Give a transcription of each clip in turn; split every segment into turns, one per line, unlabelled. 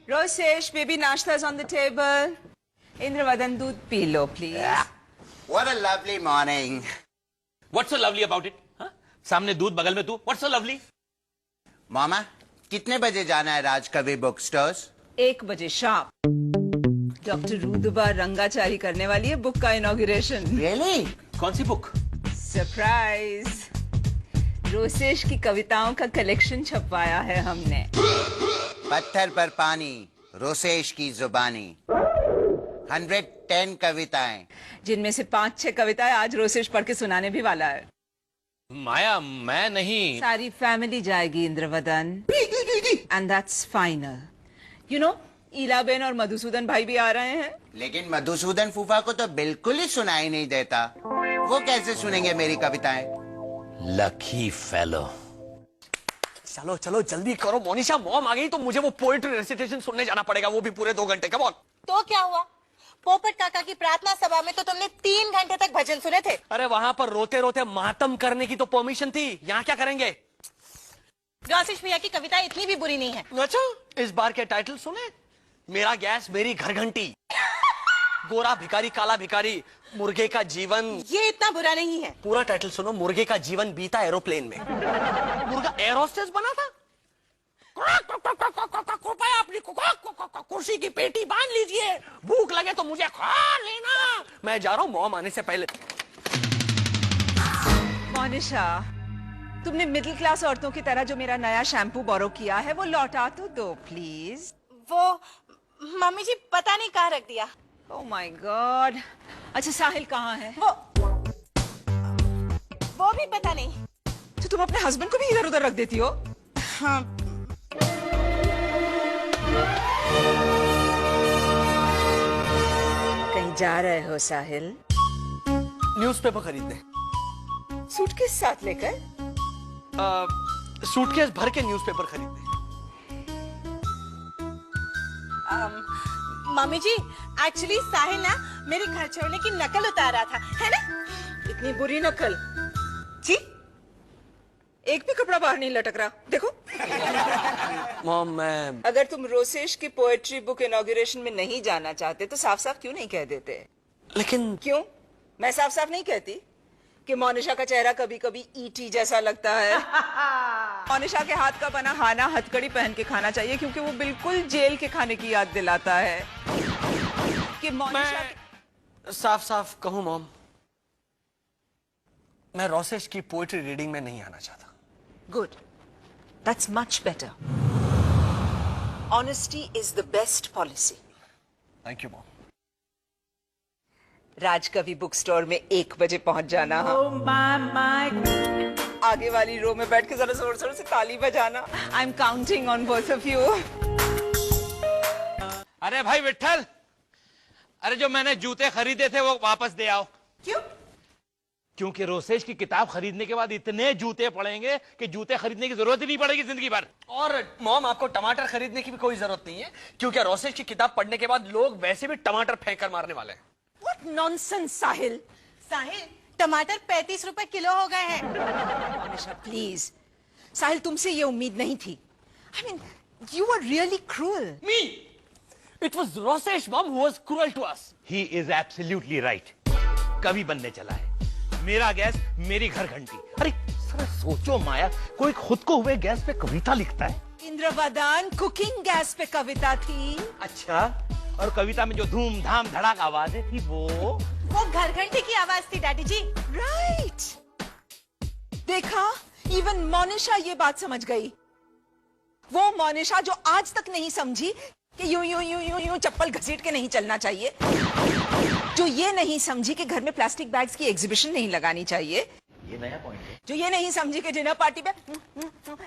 Rosesh, baby, nashta's on the table. Indravadan, दूध P low, please.
Yeah. What a lovely morning.
What's so lovely about it? हाँ? सामने दूध बगल में तू. What's so lovely?
मामा, कितने बजे जाना है राजकवि बुक स्टोर्स?
1 बजे शार्प. डॉक्टर रूदबा रंगाचारी करने वाली है बुक का इनॉग्रेशन.
Really?
कौन सी बुक?
सरप्राइज. रोसेश की कविताओं का कलेक्शन छपवाया है हमने.
पत्थर पर पानी, रोसेश की जुबानी. 110 कविताएं,
जिनमें से 5-6 कविताएं आज रोसेश पढ़ के सुनाने भी वाला है.
माया, मैं नहीं.
सारी फैमिली जाएगी Indravadan. And that's final. You know, Ilaben और मधुसूदन भाई भी आ रहे हैं.
लेकिन मधुसूदन फूफा को तो बिल्कुल ही सुनाई नहीं देता. वो कैसे सुनेंगे मेरी कविताएं?
Lucky fellow.
चलो चलो जल्दी करो मोनिशा, मॉम आ गई तो मुझे वो पोएट्री रेसिटेशन सुनने जाना पड़ेगा, वो भी पूरे 2 घंटे. Come on.
तो क्या हुआ? पोपट काका की प्रार्थना सभा में तो तुमने 3 घंटे तक भजन सुने थे.
अरे वहां पर रोते रोते मातम करने की तो परमिशन थी, यहाँ क्या करेंगे?
रोसेश भैया की कविता इतनी भी बुरी नहीं है.
अच्छा, इस बार के टाइटल सुने? मेरा गैस मेरी घर घंटी, गोरा भिखारी काला भिखारी, मुर्गे का जीवन.
ये इतना बुरा नहीं है.
पूरा टाइटल सुनो. मुर्गे का जीवन बीता एरोप्लेन में. मुर्गा एयर होस्टेस बना था. कृपया अपनी कुर्सी की पेटी बांध लीजिए, भूख लगे तो मुझे खा लेना. मैं जा रहा हूँ मॉम आने से पहले.
मोनिशा, तुमने मिडिल क्लास औरतों की तरह जो मेरा नया शैम्पू बोरो किया है वो लौटा तो दो प्लीज.
वो मम्मी जी पता नहीं कहाँ रख दिया.
Oh my God. अच्छा, साहिल कहाँ है?
वो भी पता नहीं.
तो तुम अपने हस्बैंड को भी इधर उधर रख देती हो?
हाँ.
कहीं जा रहे हो साहिल?
न्यूज़पेपर खरीदने.
सूटकेस साथ लेकर?
सूटकेस भर के न्यूज़पेपर खरीदने.
मम्मी जी एक्चुअली साहिल ना मेरे घर छोड़ने की नकल उतार रहा था, है ना?
इतनी बुरी नकल?
जी.
एक भी कपड़ा बाहर नहीं लटक रहा. देखो.
मॉम, मैं
अगर तुम रोसेश की पोएट्री बुक इनॉग्रेशन में नहीं जाना चाहते तो साफ साफ क्यों नहीं कह देते?
लेकिन
क्यों? मैं साफ साफ नहीं कहती कि मोनिशा का चेहरा कभी कभी ईटी जैसा लगता है. मोनिशा के हाथ का बना खाना हथकड़ी पहन के खाना चाहिए क्योंकि वो बिल्कुल जेल के खाने की याद दिलाता है. कि मोनिशा
मैं साफ साफ कहूं मॉम, मैं रोसेश की पोएट्री रीडिंग में नहीं आना चाहता.
Good. That's much better. Honesty is the best policy.
Thank you mom.
Rajkavi book store में 1 बजे पहुंच जाना. आगे वाली रो में बैठ के जरा जोर जोर से ताली बजाना. I'm counting on both of you.
अरे भाई विट्ठल, अरे जो मैंने जूते खरीदे थे वो वापस दे आओ.
क्यों?
क्योंकि रोसेश की किताब खरीदने के बाद इतने जूते पड़ेंगे कि जूते खरीदने की जरूरत ही नहीं पड़ेगी जिंदगी भर.
और मॉम, आपको टमाटर खरीदने की भी कोई जरूरत नहीं है क्योंकि रोसेश की किताब पढ़ने के बाद लोग वैसे भी टमाटर फेंक कर मारने वाले हैं.
What nonsense, साहिल.
साहिल, टमाटर 35 रुपए किलो हो गए हैं.
मोनिशा, प्लीज. साहिल, तुमसे ये उम्मीद नहीं थी. I mean, you were really cruel.
Me? It was Rosesh, mom, who was cruel to us.
He is absolutely right. कभी बनने चला है. मेरा गैस मेरी घर घंटी. अरे सर सोचो माया, कोई खुद को हुए गैस पे कविता लिखता है.
इंद्रवदन, कुकिंग गैस पे कविता थी.
अच्छा, और कविता में जो धूमधाम धड़ाक आवाजें थी वो
घर घंटे की आवाज थी डैडी जी.
राइट. देखा, इवन मोनिशा ये बात समझ गई. वो मोनिशा जो आज तक नहीं समझी कि यूं यूं यूं यूं यूं चप्पल घसीट के नहीं चलना चाहिए. जो ये नहीं समझी कि घर में प्लास्टिक बैग्स की एग्जीबिशन नहीं लगानी चाहिए.
ये नया पॉइंट है.
जो ये नहीं समझी कि डिनर पार्टी पे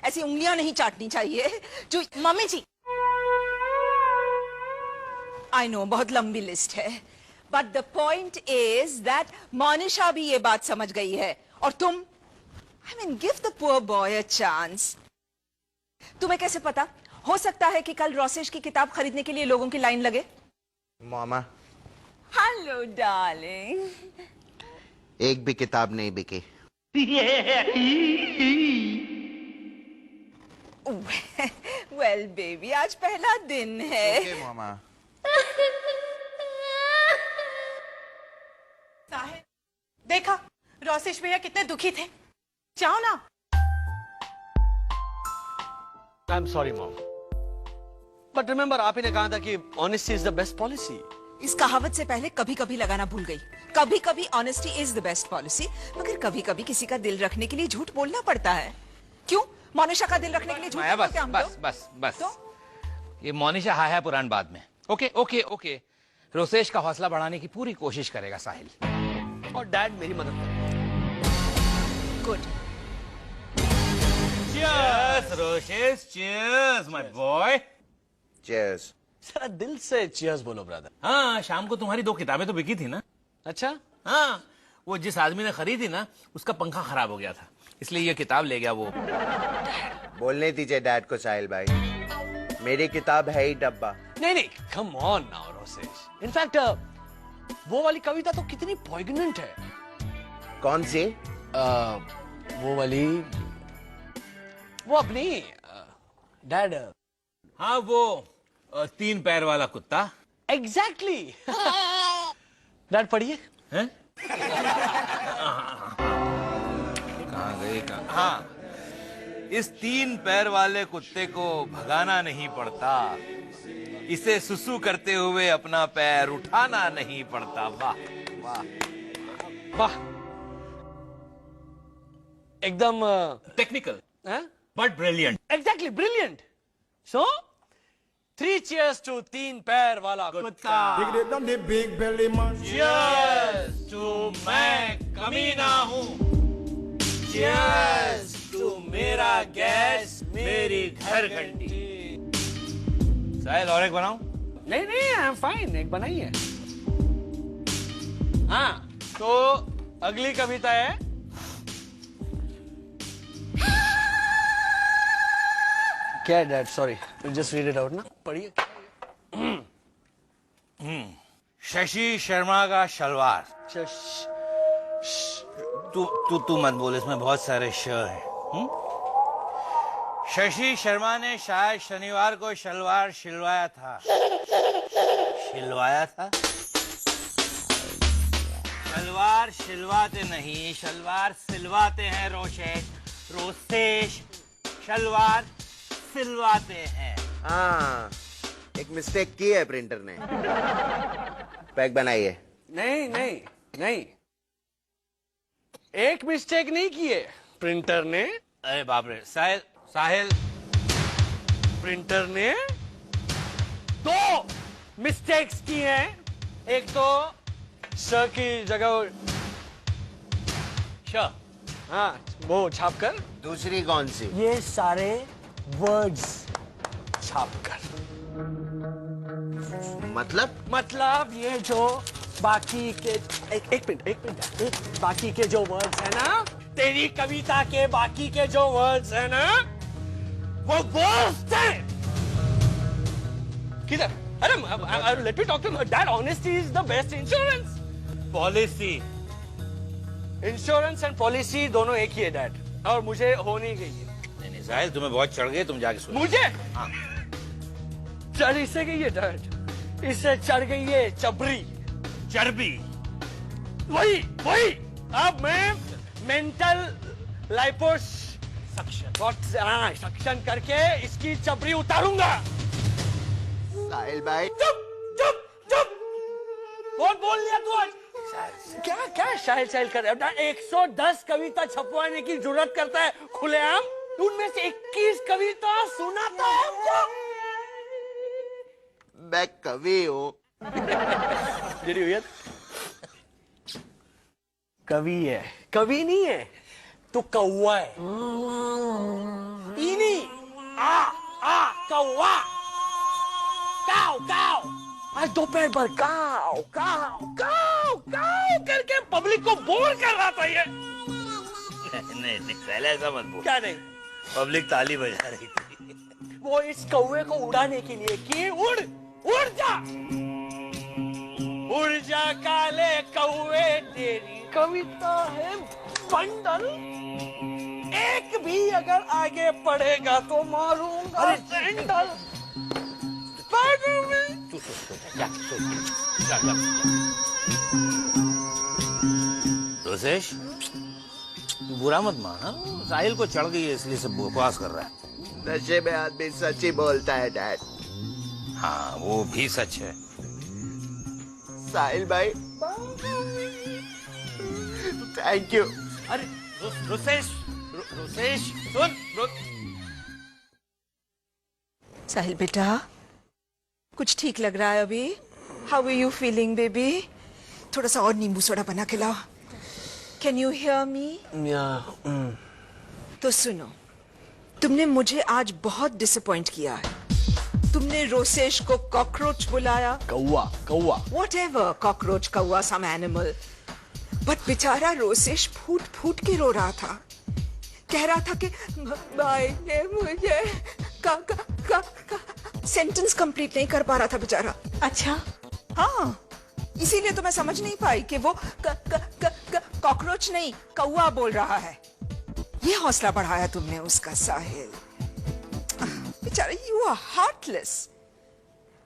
ऐसी उंगलियां नहीं चाटनी चाहिए. जो
मम्मी जी,
आई नो बहुत लंबी लिस्ट है, but the point is that Monisha भी ये बात समझ गई है. और तुम, I mean, give the poor boy a chance. तुम्हें कैसे पता? हो सकता है कि कल रोसेश की किताब खरीदने के लिए लोगों की लाइन लगे.
मामा,
हेलो डार्लिंग.
एक भी किताब नहीं बिकी.
Well, वेल बेबी, आज पहला दिन है।
ओके मामा।
साहिल, देखा रोसेश भैया कितने दुखी थे। जाओ ना।
I am sorry mom, but remember आप ही ने कहा था कि honesty is the best policy.
इस कहावत से पहले कभी कभी लगाना भूल गई। कभी कभी honesty is the best policy, मगर कभी कभी किसी का दिल रखने के लिए झूठ बोलना पड़ता है। क्यों? मोनिशा का दिल रखने के लिए झूठ
माया,
बोलते
बस
हम
बस
लोग?
बस बस
तो?
ये मोनिशा हाय है पुरान बाद में। ओके ओके ओके, रोसेश का हौसला बढ़ाने की पूरी कोशिश करेगा साहिल।
और डैड मेरी मदद करें।
Good.
Cheers, Rosesh, cheers, my boy.
Cheers.
जरा दिल से चीयर्स बोलो ब्रदर।
हाँ, शाम को तुम्हारी 2 किताबें तो बिकी थी ना?
अच्छा,
हाँ, वो जिस आदमी ने खरीदी ना, उसका पंखा खराब हो गया था, इसलिए ये किताब ले गया वो।
बोलने दीजिए डैड को साहिल भाई, मेरी किताब है ही डब्बा।
नहीं नहीं, come on now Rosesh. In fact वो वाली कविता तो कितनी पॉइगनेंट है।
कौन सी?
वो वाली, वो अपनी डैड।
हाँ, वो 3 पैर वाला कुत्ता।
एग्जैक्टली। डैड पढ़िए।
हैं? कहाँ गए कहाँ? हाँ, इस 3 पैर वाले कुत्ते को भगाना नहीं पड़ता, इसे सुसु करते हुए अपना पैर उठाना नहीं पड़ता। वाह वाह
वाह, एकदम
technical but brilliant.
Exactly brilliant. So 3 cheers to 3 पैर वाला कुत्ता।
Cheers to मैं कमीना हूँ। Cheers to मेरा गैस मेरी घर घंटी। साहिल, और एक बनाऊं?
नहीं नहीं, आई एम फाइन, एक बनाइए। हाँ, तो अगली कविता है क्या dad? Sorry, just read it out ना, पढ़िए।
शशि शर्मा का शलवार। तू मत बोल, इसमें बहुत सारे श हैं। शशि शर्मा ने शायद शनिवार को शलवार सिलवाया था। सिलवाया था? शलवार सिलवाते नहीं, शलवार सिलवाते हैं रोशेश। रोसेश शलवार सिलवाते हैं।
हाँ, एक मिस्टेक की है प्रिंटर ने। पैक बनाइए।
नहीं नहीं नहीं, एक मिस्टेक नहीं की है प्रिंटर ने।
अरे बाप रे, साहिल साहिल,
प्रिंटर ने 2 मिस्टेक्स की हैं। एक तो स की जगह श, हाँ, वो छाप कर।
दूसरी कौन सी?
ये सारे वर्ड्स छाप कर। मतलब ये जो बाकी के एक मिनट, बाकी के जो वर्ड्स है ना, तेरी कविता के बाकी के जो वर्ड्स है ना, वो वर्ड्स हैं। किधर? अरे let me talk to dad. Honesty is the best insurance.
Policy.
Insurance and policy दोनों एक ही है डैड, और मुझे हो नहीं गई है।
नहीं साहिल, तुम्हें बहुत चढ़ गए, तुम जाके सुनो।
मुझे
हाँ।
चढ़ इससे गई है डैड, इससे चढ़ गई है चबरी,
चर्बी।
वही वही। अब मैं मेंटल लाइपोस सक्शन करके इसकी चबरी उतारूंगा।
साहिल भाई,
चुप चुप चुप, बहुत बोल लिया तू आज। क्या क्या शायल शायल कर रहा है? 110 कविता छपवाने की जरूरत करता है खुलेआम, उनमें से 21 कविता सुनाता है हमको।
मैं कवि हूँ।
कवि है, कवि नहीं है, तू कौवा है। इनी आ कौवा, काव काव। आज दोपहर भर काव काव काव काव करके पब्लिक को बोर कर रहा था ये।
नहीं नहीं साहिल, ऐसा मत बोल।
क्या नहीं?
पब्लिक ताली बजा रही थी।
वो इस कौवे को उड़ाने के लिए कि उड़ उड़ जा, उड़ जा काले कौवे, तेरी कविता है बंडल एक भी अगर आगे पढ़ेगा तो मारूंगा सैंडल।
रोसेश, तू बुरा मत मान, हाँ? साहिल को चढ़ गई है इसलिए सब बकवास कर रहा है।
नशे में आदमी सच ही बोलता है डैड।
हाँ वो भी सच है।
साहिल भाई, थैंक यू।
अरे रोसेश, रोसेश सुन।
साहिल बेटा, कुछ ठीक लग रहा है अभी? How are you feeling baby? थोड़ा सा और नींबू सोडा बना के लाओ। Can you hear me? तो सुनो, तुमने मुझे आज बहुत डिसअपॉइंट किया है। तुमने रोसेश को कॉकरोच बुलाया।
कौवा कौवा।
Whatever, कॉकरोच, कौवा, some animal. बट बेचारा रोसेश फूट फूट के रो रहा था। कह रहा था कि भाई ने मुझे सेंटेंस कंप्लीट नहीं कर पा रहा था बेचारा।
अच्छा,
हाँ, इसीलिए तो मैं समझ नहीं पाई कि वो कॉकरोच नहीं कौवा बोल रहा है। ये हौसला बढ़ाया तुमने उसका साहिल। बेचारा, you are heartless.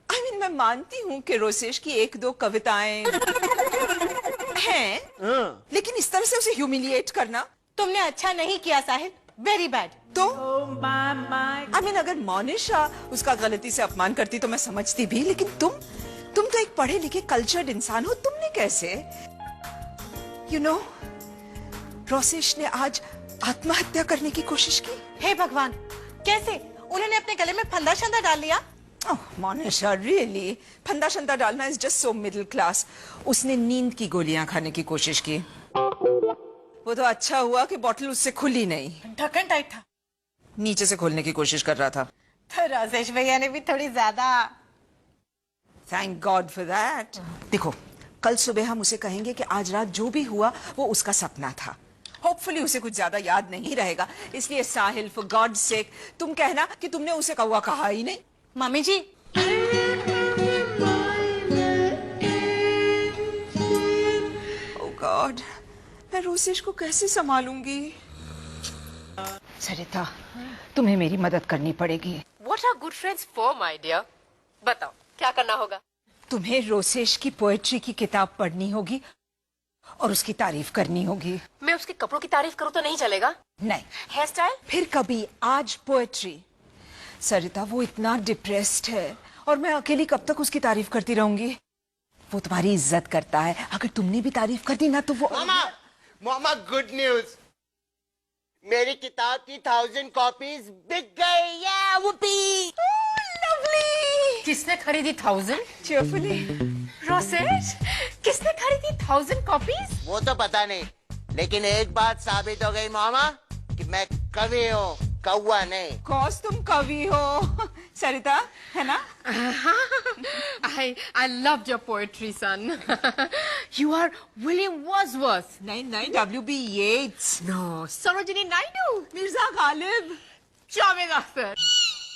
I mean, मैं मानती हूँ कि रोसेश की एक दो कविताएं हैं, लेकिन इस तरह से उसे ह्यूमिलिएट करना।
तुमने अच्छा नहीं किया साहिल, वेरी बैड।
तो आई मीन, अगर मोनिशा उसका गलती से अपमान करती तो मैं समझती भी, लेकिन तुम तो एक पढ़े लिखे कल्चर्ड इंसान हो। तुमने कैसे? यू नो, रोसेश ने आज आत्महत्या करने की कोशिश की।
हे भगवान, कैसे? उन्होंने अपने गले में फंदा शंदा डाल लिया?
ओह मोनिशा, रियली? फंदा शंदा डालना is just so middle class. उसने नींद की गोलियां खाने की कोशिश की। वो तो अच्छा हुआ कि बॉटल उससे खुली नहीं।
ढक्कन टाइट था।
नीचे से खोलने की कोशिश कर रहा था।
तो राजेश भैया ने भी थोड़ी ज्यादा।
Thank God for that. देखो, कल सुबह हम उसे कहेंगे कि आज रात जो भी हुआ वो उसका सपना था। होपफुली उसे कुछ ज्यादा याद नहीं रहेगा। इसलिए साहिल, फॉर गॉड सेक, तुम कहना कि तुमने उसे कौवा कहा ही नहीं।
मम्मी जी,
ओह गॉड, मैं रोसेश को कैसे संभालूंगी? सरिता, तुम्हें मेरी मदद करनी पड़ेगी।
What are good friends for, my dear? बताओ क्या करना होगा?
तुम्हें रोसेश की पोएट्री की किताब पढ़नी होगी और उसकी तारीफ करनी होगी।
मैं उसके कपड़ों की तारीफ करूं तो नहीं चलेगा?
नहीं,
हेयर स्टाइल?
फिर कभी। आज पोएट्री। सरिता, वो इतना डिप्रेस्ड है और मैं अकेली कब तक उसकी तारीफ करती रहूंगी? वो तुम्हारी इज्जत करता है। अगर तुमने भी तारीफ कर दी ना तो वो।
मामा, गुड न्यूज। मेरी किताब की 1000 कॉपीज बिक गई। या वुपी।
लवली।
किसने खरीदी 1000?
चेयरफुली।
रोसेश, किसने खरीदी 1000 कॉपीज?
वो तो पता नहीं, लेकिन एक बात साबित हो गई मामा कि मैं कवि हूँ, कौवा नहीं।
कौस तुम कवि हो सरिता, है ना?
I loved your poetry, son. You are William Wordsworth.
नहीं नहीं, W.B. Yeats।
No, Sarojini Naidu.
Mirza Ghalib.
Charming author.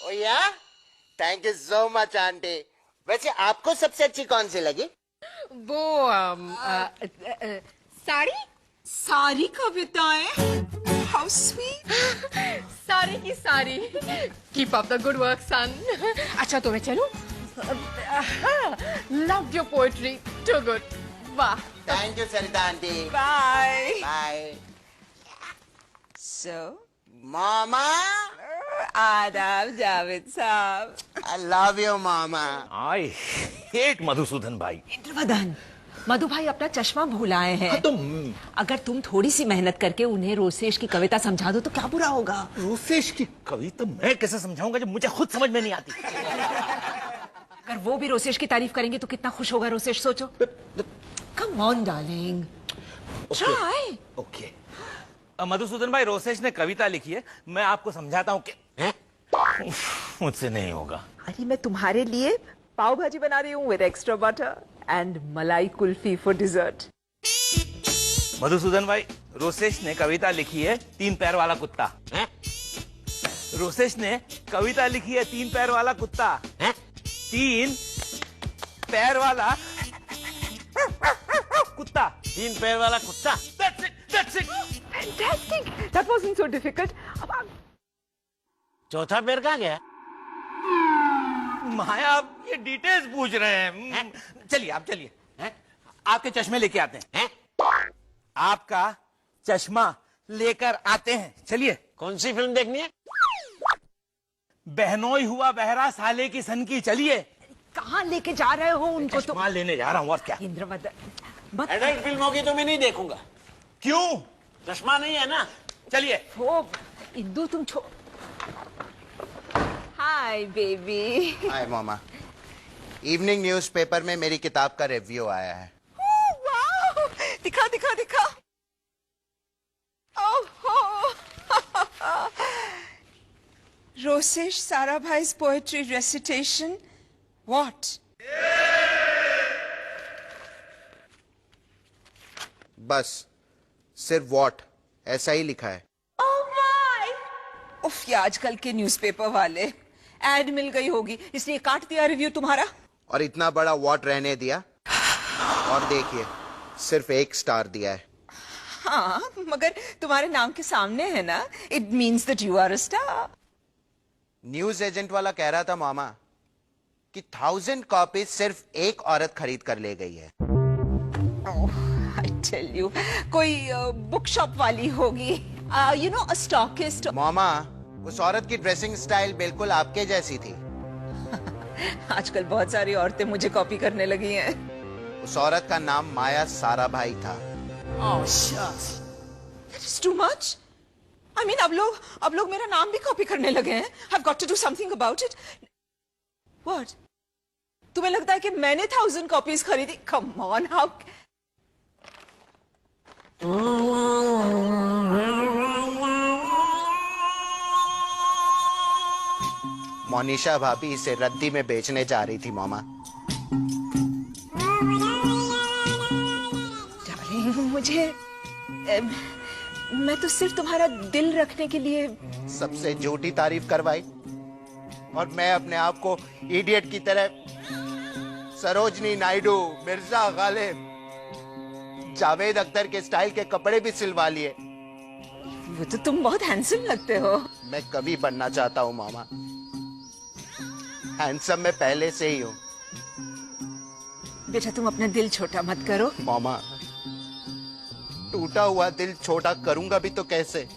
ओ या, thank you so much aunty. वैसे आपको सबसे अच्छी कौन सी लगी?
वो साड़ी?
सारी कविताएं? How sweet।
सारी की सारी। Keep up the good work, son. अच्छा तो मैं चलूं? Loved your poetry. Too good. वाह।
Thank you Sarita aunty.
Bye।
Bye.
So,
मामा,
आदाब जावेद साहब।
आई लव यू मामा।
I hate मधुसूदन भाई।
इंद्रवदन, मधु भाई अपना चश्मा भूल आए हैं।
हाँ, तो
अगर तुम थोड़ी सी मेहनत करके उन्हें रोसेश की कविता समझा दो तो क्या बुरा होगा?
रोसेश की कविता मैं कैसे समझाऊंगा जब मुझे खुद समझ में नहीं आती?
अगर वो भी रोसेश की तारीफ करेंगे तो कितना खुश होगा रोसेश, सोचो। Come on darling, try.
Okay. Madhusudan भाई, रोसेश ने कविता लिखी है, मैं आपको समझाता हूँ कि मुझसे नहीं होगा।
अरे मैं तुम्हारे लिए पाव भाजी बना रही हूँ विद एक्स्ट्रा बटर एंड मलाई कुल्फी फॉर डिजर्ट।
मधुसूदन भाई, रोसेश ने कविता लिखी है 3 पैर वाला कुत्ता। रोसेश ने कविता लिखी है 3 पैर वाला कुत्ता। 3 पैर वाला कुत्ता।
3 पैर वाला कुत्ता।
That's it, that's it.
Fantastic. That wasn't so difficult. अब आप
चौथा पैर कहाँ गया?
माया आप ये डिटेल्स पूछ रहे हैं। चलिए आप चलिए, आपके चश्मे लेके आते हैं। आपका चश्मा लेकर आते हैं, चलिए।
कौन सी फिल्म देखनी है?
बहनोई हुआ बहरा साले की सन की, चलिए।
कहाँ लेके जा रहे हो उनको? तो
चश्मा लेने जा रहा हूँ, और क्या।
इंद्रवदन
एडल्ट फिल्म होगी तो मैं नहीं देखूंगा।
क्यों?
चश्मा नहीं है ना।
चलिए।
वो इंदु तुम छो। Hi baby.
हाय मामा। इवनिंग न्यूज़पेपर में मेरी किताब का रिव्यू आया है।
वाओ, दिखा दिखा दिखा। ओहो। Roshish Sarabhai's poetry recitation. What?
बस सिर्फ वॉट ऐसा ही लिखा है।
उफ, ये आजकल के न्यूज़पेपर वाले, एड मिल गई होगी इसलिए काट दिया रिव्यू तुम्हारा।
और इतना बड़ा वॉट रहने दिया, और देखिए सिर्फ 1 स्टार दिया है।
हाँ, मगर तुम्हारे नाम के सामने है ना, it means that you are a star.
News agent वाला कह रहा था मामा कि 1000 कॉपीज सिर्फ एक औरत खरीद कर ले गई है।
आई टेल यू, कोई बुक शॉप वाली होगी, यू नो, अ स्टॉकिस्ट।
मामा, उस औरत की ड्रेसिंग स्टाइल बिल्कुल आपके जैसी थी।
आजकल बहुत सारी औरतें मुझे कॉपी करने लगी हैं।
उस औरत का नाम माया साराभाई था।
That is too much. I mean, अब लोग मेरा नाम भी कॉपी करने लगे हैं। I've got to do something about it. What? तुम्हें लगता है कि मैंने 1000 कॉपीज खरीदी? Come on, how?
मोनिशा भाभी इसे रद्दी में बेचने जा रही थी मामा।
Darling, मुझे मैं तो सिर्फ तुम्हारा दिल रखने के लिए।
सबसे झूठी तारीफ करवाई, और मैं अपने आप को इडियट की तरह सरोजनी नायडू, मिर्जा गालिब, जावेद अख्तर के स्टाइल के कपड़े भी सिलवा लिए।
वो तो तुम बहुत हैंडसम लगते हो।
मैं कभी बनना चाहता हूँ मामा। हैंडसम मैं पहले से ही हूँ।
बेटा तुम अपना दिल छोटा मत करो।
मामा, टूटा हुआ दिल छोटा करूंगा भी तो कैसे?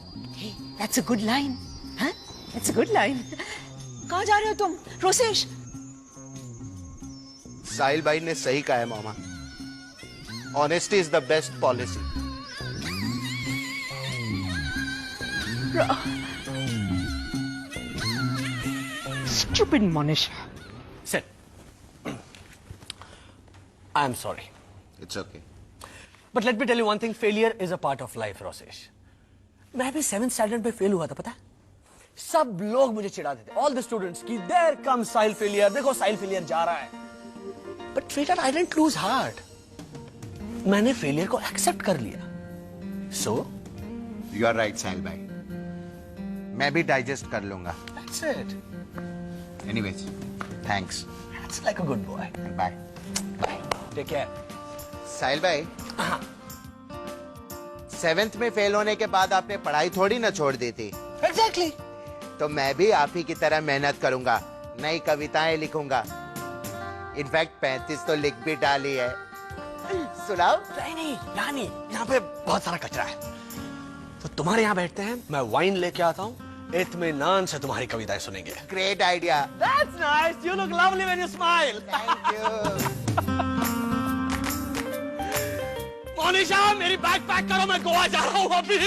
That's a good line. हाँ? That's a good line. कहाँ जा रहे हो तुम? रोसेश?
साहिल भाई ने सही कहा है मामा। Honesty is the best policy.
Stupid Monisha.
Sit. I am sorry.
It's okay.
But let me tell you one thing, failure is a part of life, Roshish. मैं भी 7th स्टैंडर्ड पे फेल हुआ था, पता है? सब लोग मुझे चिढ़ाते थे, all the students, कि there comes Sahil failure, देखो Sahil failure जा रहा है। But failure, I didn't lose heart. मैंने फेलियर को एक्सेप्ट कर लिया। So?
You are right, साहिल भाई। मैं भी डाइजेस्ट कर लूंगा।
That's it.
Anyways, thanks.
That's like a good boy.
Bye.
Bye. Take care.
साहिल भाई, 7th में फेल होने के बाद आपने पढ़ाई थोड़ी ना छोड़ दी थी।
Exactly.
तो मैं भी आप ही की तरह मेहनत करूंगा, नई कविताएं लिखूंगा। इनफैक्ट 35 तो लिख भी डाली है। सुनाओ?
नहीं, यहाँ नहीं, यहाँ पे बहुत सारा कचरा है। तो तुम्हारे यहाँ बैठते हैं, मैं वाइन लेके आता हूँ, इत्मीनान से तुम्हारी कविताएं सुनेंगे।
Great idea.
That's nice. You look lovely when you smile.
Thank you.
Monisha, मेरी बैग पैक करो, मैं गोवा जा रहा हूँ अभी।